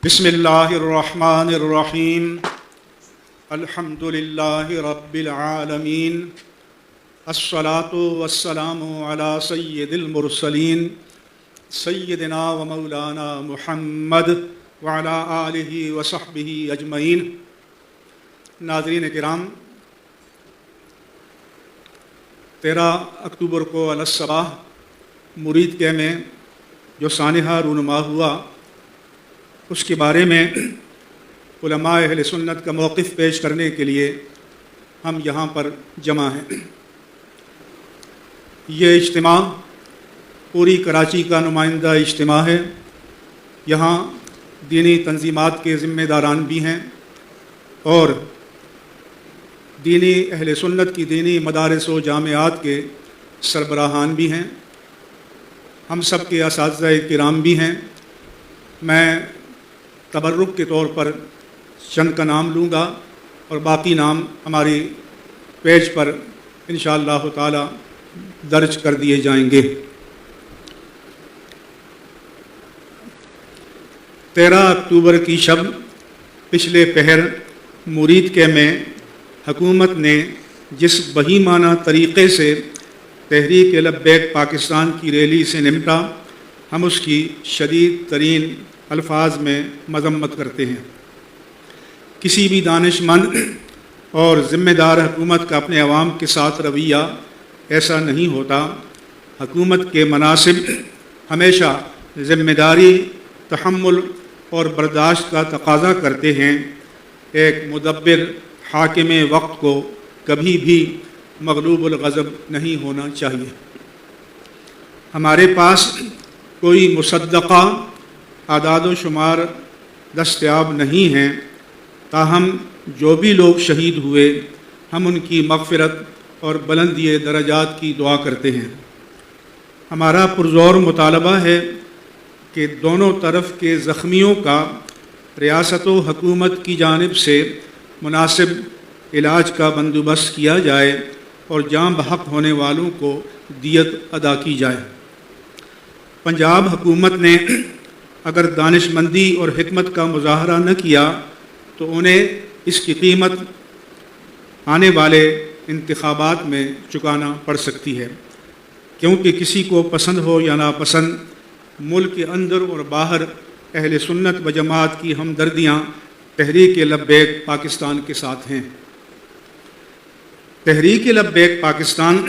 بسم اللہ الرحمن الرحیم الحمد للہ رب العالمین الصلاۃ والسلام علی سید المرسلین سیدنا و مولانا محمد وعلی آلہ وصحبہ اجمعین۔ ناظرین کرام، 13 اکتوبر کو علی الصباح مرید کے میں جو سانحہ رونما ہوا، اس کے بارے میں علماء اہل سنت کا موقف پیش کرنے کے لیے ہم یہاں پر جمع ہیں۔ یہ اجتماع پوری کراچی کا نمائندہ اجتماع ہے۔ یہاں دینی تنظیمات کے ذمہ داران بھی ہیں اور دینی اہل سنت کی دینی مدارس و جامعات کے سربراہان بھی ہیں، ہم سب کے اساتذہ کرام بھی ہیں۔ میں تبرک کے طور پر چند کا نام لوں گا اور باقی نام ہماری پیج پر انشاءاللہ تعالی درج کر دیے جائیں گے۔ 13 اکتوبر کی شب پچھلے پہر مرید کے میں حکومت نے جس بہیمانہ طریقے سے تحریک لبیک پاکستان کی ریلی سے نمٹا، ہم اس کی شدید ترین الفاظ میں مذمت کرتے ہیں۔ کسی بھی دانش مند اور ذمہ دار حکومت کا اپنے عوام کے ساتھ رویہ ایسا نہیں ہوتا۔ حکومت کے مناصب ہمیشہ ذمہ داری، تحمل اور برداشت کا تقاضا کرتے ہیں۔ ایک مدبر حاکم وقت کو کبھی بھی مغلوب الغضب نہیں ہونا چاہیے۔ ہمارے پاس کوئی مصدقہ اعداد و شمار دستیاب نہیں ہیں، تاہم جو بھی لوگ شہید ہوئے، ہم ان کی مغفرت اور بلندی درجات کی دعا کرتے ہیں۔ ہمارا پرزور مطالبہ ہے کہ دونوں طرف کے زخمیوں کا ریاست و حکومت کی جانب سے مناسب علاج کا بندوبست کیا جائے اور جاں بحق ہونے والوں کو دیت ادا کی جائے۔ پنجاب حکومت نے اگر دانش مندی اور حکمت کا مظاہرہ نہ کیا تو انہیں اس کی قیمت آنے والے انتخابات میں چکانا پڑ سکتی ہے، کیونکہ کسی کو پسند ہو یا ناپسند، ملک کے اندر اور باہر اہل سنت و جماعت کی ہمدردیاں تحریک لبیک پاکستان کے ساتھ ہیں۔ تحریک لبیک پاکستان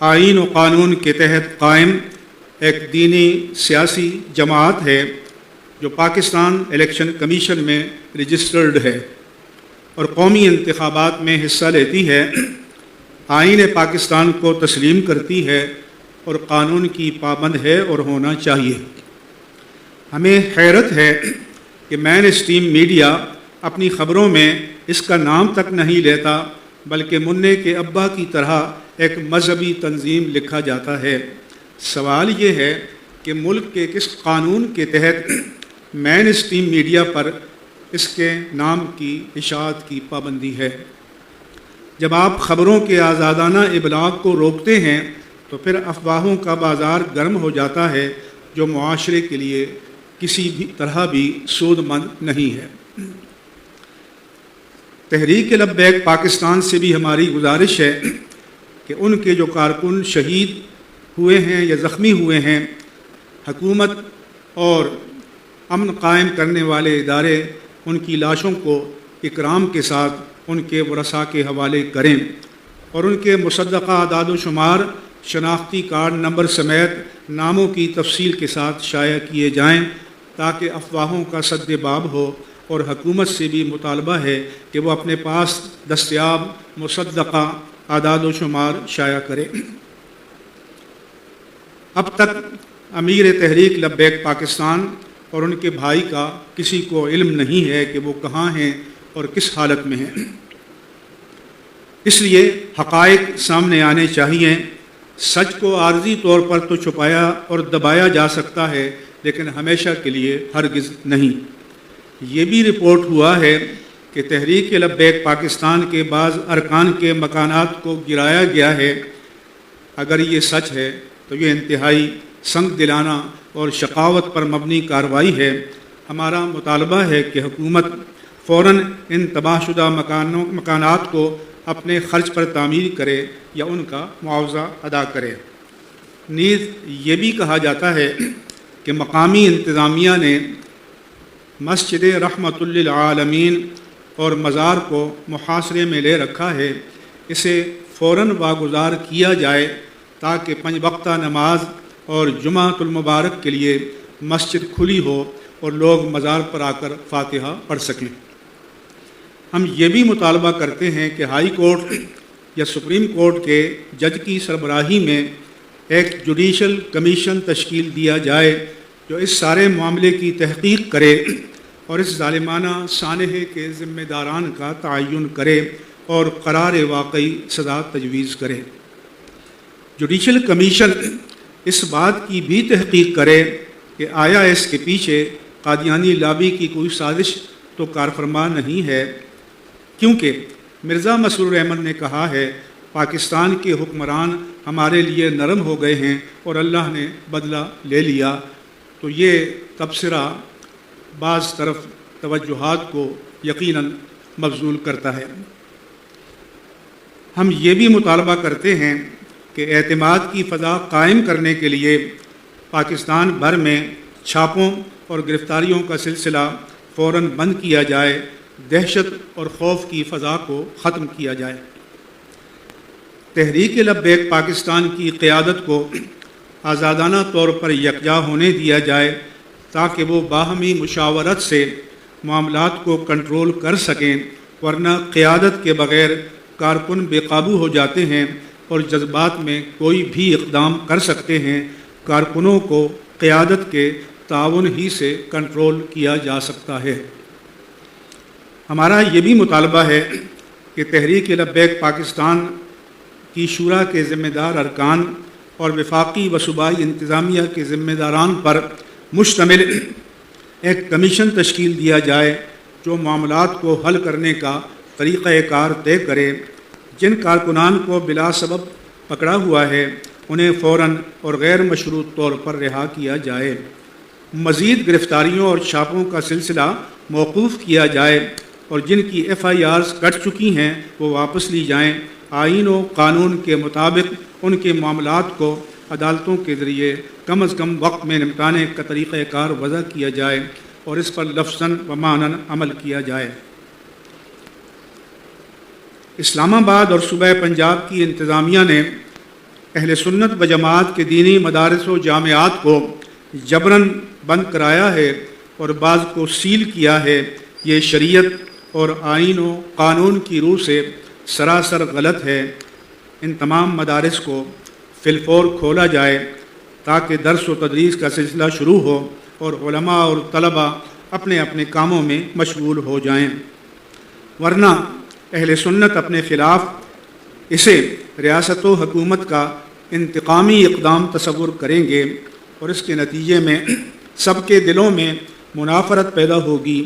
آئین و قانون کے تحت قائم ایک دینی سیاسی جماعت ہے جو پاکستان الیکشن کمیشن میں رجسٹرڈ ہے اور قومی انتخابات میں حصہ لیتی ہے، آئین پاکستان کو تسلیم کرتی ہے اور قانون کی پابند ہے اور ہونا چاہیے۔ ہمیں حیرت ہے کہ مین اسٹریم میڈیا اپنی خبروں میں اس کا نام تک نہیں لیتا، بلکہ منع کے ابا کی طرح ایک مذہبی تنظیم لکھا جاتا ہے۔ سوال یہ ہے کہ ملک کے کس قانون کے تحت مین اسٹریم میڈیا پر اس کے نام کی اشاعت کی پابندی ہے؟ جب آپ خبروں کے آزادانہ ابلاغ کو روکتے ہیں تو پھر افواہوں کا بازار گرم ہو جاتا ہے، جو معاشرے کے لیے کسی بھی طرح بھی سود مند نہیں ہے۔ تحریک لبیک پاکستان سے بھی ہماری گزارش ہے کہ ان کے جو کارکن شہید ہوئے ہیں یا زخمی ہوئے ہیں، حکومت اور امن قائم کرنے والے ادارے ان کی لاشوں کو اکرام کے ساتھ ان کے ورثاء کے حوالے کریں اور ان کے مصدقہ اعداد و شمار، شناختی کارڈ نمبر سمیت ناموں کی تفصیل کے ساتھ شائع کیے جائیں، تاکہ افواہوں کا سد باب ہو، اور حکومت سے بھی مطالبہ ہے کہ وہ اپنے پاس دستیاب مصدقہ اعداد و شمار شائع کرے۔ اب تک امیر تحریک لبیک پاکستان اور ان کے بھائی کا کسی کو علم نہیں ہے کہ وہ کہاں ہیں اور کس حالت میں ہیں۔ اس لیے حقائق سامنے آنے چاہیے۔ سچ کو عارضی طور پر تو چھپایا اور دبایا جا سکتا ہے، لیکن ہمیشہ کے لیے ہرگز نہیں۔ یہ بھی رپورٹ ہوا ہے کہ تحریک لبیک پاکستان کے بعض ارکان کے مکانات کو گرایا گیا ہے۔ اگر یہ سچ ہے تو یہ انتہائی سنگ دلانہ اور شقاوت پر مبنی کارروائی ہے۔ ہمارا مطالبہ ہے کہ حکومت فوراً ان تباہ شدہ مکانات کو اپنے خرچ پر تعمیر کرے یا ان کا معاوضہ ادا کرے۔ نیز یہ بھی کہا جاتا ہے کہ مقامی انتظامیہ نے مسجد رحمت للعالمین اور مزار کو محاصرے میں لے رکھا ہے، اسے فوراً واگزار کیا جائے تاکہ 5 وقتہ نماز اور جمعۃ المبارک کے لیے مسجد کھلی ہو اور لوگ مزار پر آ کر فاتحہ پڑھ سکیں۔ ہم یہ بھی مطالبہ کرتے ہیں کہ ہائی کورٹ یا سپریم کورٹ کے جج کی سربراہی میں ایک جوڈیشل کمیشن تشکیل دیا جائے جو اس سارے معاملے کی تحقیق کرے اور اس ظالمانہ سانحے کے ذمہ داران کا تعین کرے اور قرار واقعی سزا تجویز کرے۔ جوڈیشل کمیشن اس بات کی بھی تحقیق کرے کہ آیا اس کے پیچھے قادیانی لابی کی کوئی سازش تو کارفرما نہیں ہے، کیونکہ مرزا مسرور احمد نے کہا ہے پاکستان کے حکمران ہمارے لیے نرم ہو گئے ہیں اور اللہ نے بدلہ لے لیا، تو یہ تبصرہ بعض طرف توجہات کو یقیناً مبذول کرتا ہے۔ ہم یہ بھی مطالبہ کرتے ہیں کہ اعتماد کی فضا قائم کرنے کے لیے پاکستان بھر میں چھاپوں اور گرفتاریوں کا سلسلہ فوراً بند کیا جائے، دہشت اور خوف کی فضا کو ختم کیا جائے۔ تحریک لبیک پاکستان کی قیادت کو آزادانہ طور پر یکجا ہونے دیا جائے تاکہ وہ باہمی مشاورت سے معاملات کو کنٹرول کر سکیں، ورنہ قیادت کے بغیر کارکن بے قابو ہو جاتے ہیں اور جذبات میں کوئی بھی اقدام کر سکتے ہیں۔ کارکنوں کو قیادت کے تعاون ہی سے کنٹرول کیا جا سکتا ہے۔ ہمارا یہ بھی مطالبہ ہے کہ تحریک لبیک پاکستان کی شورا کے ذمہ دار ارکان اور وفاقی و صوبائی انتظامیہ کے ذمہ داران پر مشتمل ایک کمیشن تشکیل دیا جائے جو معاملات کو حل کرنے کا طریقہ کار طے کرے۔ جن کارکنان کو بلا سبب پکڑا ہوا ہے انہیں فوراً اور غیر مشروط طور پر رہا کیا جائے۔ مزید گرفتاریوں اور چھاپوں کا سلسلہ موقوف کیا جائے اور جن کی FIRs کٹ چکی ہیں وہ واپس لی جائیں۔ آئین و قانون کے مطابق ان کے معاملات کو عدالتوں کے ذریعے کم از کم وقت میں نمٹانے کا طریقہ کار وضع کیا جائے اور اس پر لفظاً و معناً عمل کیا جائے۔ اسلام آباد اور صوبہ پنجاب کی انتظامیہ نے اہل سنت و جماعت کے دینی مدارس و جامعات کو جبراً بند کرایا ہے اور بعض کو سیل کیا ہے۔ یہ شریعت اور آئین و قانون کی روح سے سراسر غلط ہے۔ ان تمام مدارس کو فی الفور کھولا جائے تاکہ درس و تدریس کا سلسلہ شروع ہو اور علماء اور طلباء اپنے اپنے کاموں میں مشغول ہو جائیں، ورنہ اہل سنت اپنے خلاف اسے ریاست و حکومت کا انتقامی اقدام تصور کریں گے اور اس کے نتیجے میں سب کے دلوں میں منافرت پیدا ہوگی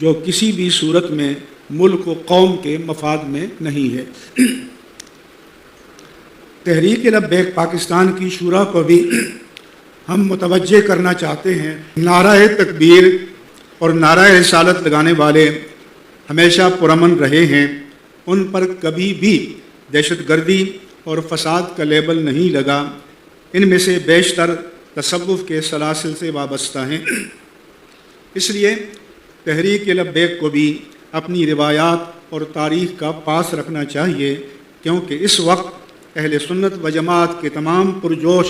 جو کسی بھی صورت میں ملک و قوم کے مفاد میں نہیں ہے۔ تحریک لبیک پاکستان کی شورا کو بھی ہم متوجہ کرنا چاہتے ہیں، نعرہ تکبیر اور نعرہ رسالت لگانے والے ہمیشہ پرامن رہے ہیں، ان پر کبھی بھی دہشت گردی اور فساد کا لیبل نہیں لگا۔ ان میں سے بیشتر تصوف کے سلاسل سے وابستہ ہیں۔ اس لیے تحریک لبیک کو بھی اپنی روایات اور تاریخ کا پاس رکھنا چاہیے، کیونکہ اس وقت اہل سنت و جماعت کے تمام پرجوش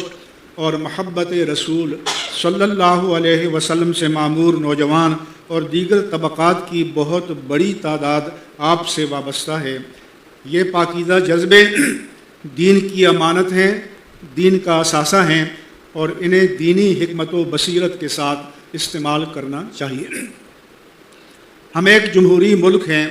اور محبت رسول صلی اللہ علیہ وسلم سے معمور نوجوان اور دیگر طبقات کی بہت بڑی تعداد آپ سے وابستہ ہے۔ یہ پاکیزہ جذبے دین کی امانت ہیں، دین کا اثاثہ ہیں اور انہیں دینی حکمت و بصیرت کے ساتھ استعمال کرنا چاہیے۔ ہم ایک جمہوری ملک ہیں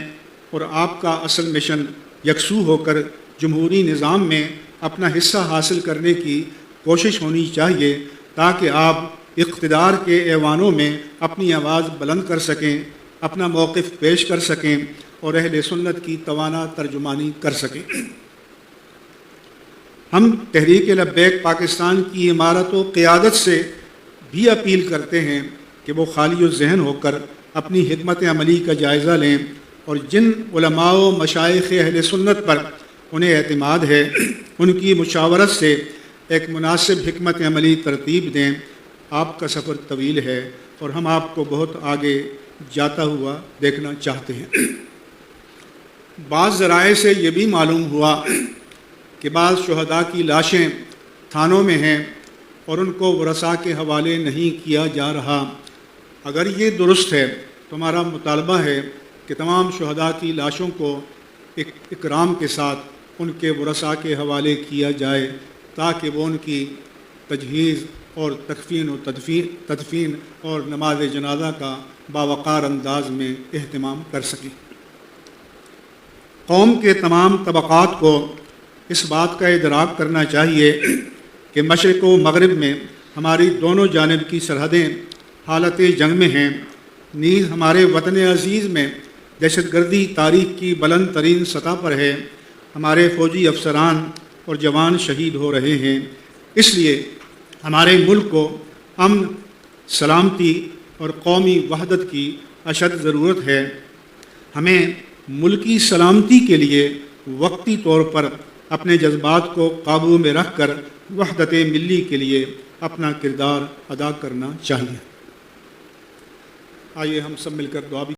اور آپ کا اصل مشن یکسو ہو کر جمہوری نظام میں اپنا حصہ حاصل کرنے کی کوشش ہونی چاہیے تاکہ آپ اقتدار کے ایوانوں میں اپنی آواز بلند کر سکیں، اپنا موقف پیش کر سکیں اور اہل سنت کی توانا ترجمانی کر سکیں۔ ہم تحریک لبیک پاکستان کی عمارت و قیادت سے بھی اپیل کرتے ہیں کہ وہ خالی الذہن ہو کر اپنی حکمت عملی کا جائزہ لیں اور جن علماء و مشائخ اہل سنت پر انہیں اعتماد ہے ان کی مشاورت سے ایک مناسب حکمت عملی ترتیب دیں۔ آپ کا سفر طویل ہے اور ہم آپ کو بہت آگے جاتا ہوا دیکھنا چاہتے ہیں۔ بعض ذرائع سے یہ بھی معلوم ہوا کہ بعض شہداء کی لاشیں تھانوں میں ہیں اور ان کو ورثاء کے حوالے نہیں کیا جا رہا۔ اگر یہ درست ہے تو ہمارا مطالبہ ہے کہ تمام شہداء کی لاشوں کو اکرام کے ساتھ ان کے ورثاء کے حوالے کیا جائے تاکہ وہ ان کی تجہیز اور تدفین اور نماز جنازہ کا باوقار انداز میں اہتمام کر سکیں۔ قوم کے تمام طبقات کو اس بات کا ادراک کرنا چاہیے کہ مشرق و مغرب میں ہماری دونوں جانب کی سرحدیں حالت جنگ میں ہیں، نیز ہمارے وطن عزیز میں دہشت گردی تاریخ کی بلند ترین سطح پر ہے، ہمارے فوجی افسران اور جوان شہید ہو رہے ہیں۔ اس لیے ہمارے ملک کو امن، سلامتی اور قومی وحدت کی اشد ضرورت ہے۔ ہمیں ملکی سلامتی کے لیے وقتی طور پر اپنے جذبات کو قابو میں رکھ کر وحدت ملی کے لیے اپنا کردار ادا کرنا چاہیے۔ آئیے ہم سب مل کر دعا بھی